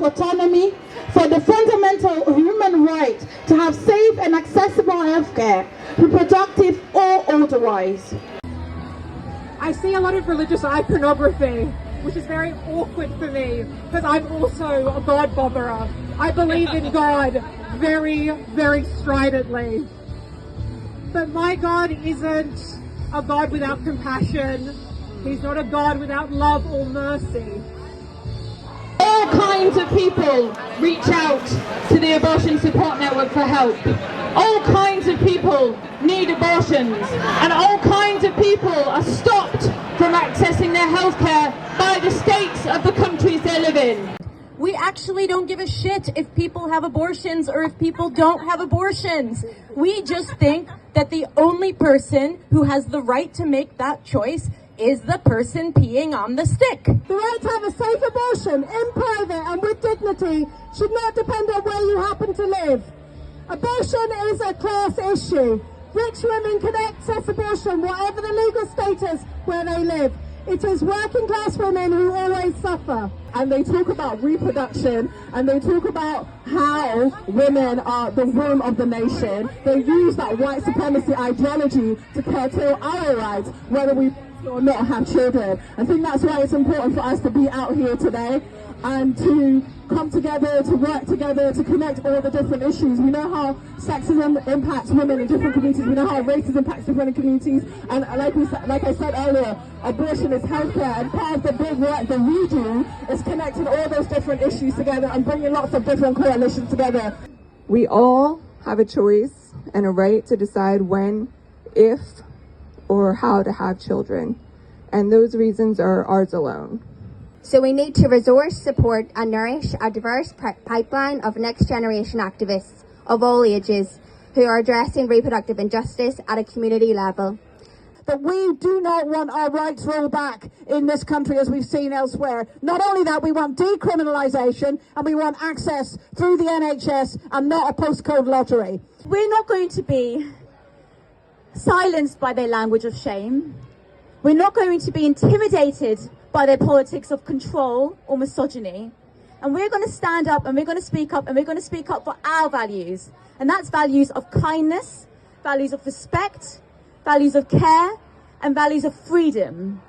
autonomy, for the fundamental human right to have safe and accessible healthcare, reproductive or otherwise. I see a lot of religious iconography, which is very awkward for me because I'm also a God botherer. I believe in God very, very stridently. But my God isn't a God without compassion. He's not a God without love or mercy. All kinds of people reach out to the Abortion Support Network for help. All kinds of people need abortions, and all kinds of people are stopped from accessing their health care by the states of the countries they live in. We actually don't give a shit if people have abortions or if people don't have abortions. We just think that the only person who has the right to make that choice is the person peeing on the stick. The right to have a safe abortion in private and with dignity should not depend on where you happen to live. Abortion is a class issue. Rich women can access abortion whatever the legal status where they live. It is working class women who always suffer. And they talk about reproduction, and they talk about how women are the womb of the nation. They use that white supremacy ideology to curtail our rights, whether we or not have children. I think that's why it's important for us to be out here today and to come together, to work together, to connect all the different issues. We know how sexism impacts women in different communities. We know how racism impacts different communities. And like I said earlier, abortion is healthcare, and part of the big work that we do is connecting all those different issues together and bringing lots of different coalitions together. We all have a choice and a right to decide when, if, or how to have children, and those reasons are ours alone. So we need to resource, support and nourish a diverse pipeline of next generation activists of all ages who are addressing reproductive injustice at a community level. That we do not want our rights rolled back in this country as we've seen elsewhere. Not only that, we want decriminalisation and we want access through the NHS and not a postcode lottery. We're not going to be silenced by their language of shame. We're not going to be intimidated by their politics of control or misogyny. And we're going to stand up and we're going to speak up, and we're going to speak up for our values. And that's values of kindness, values of respect, values of care, and values of freedom.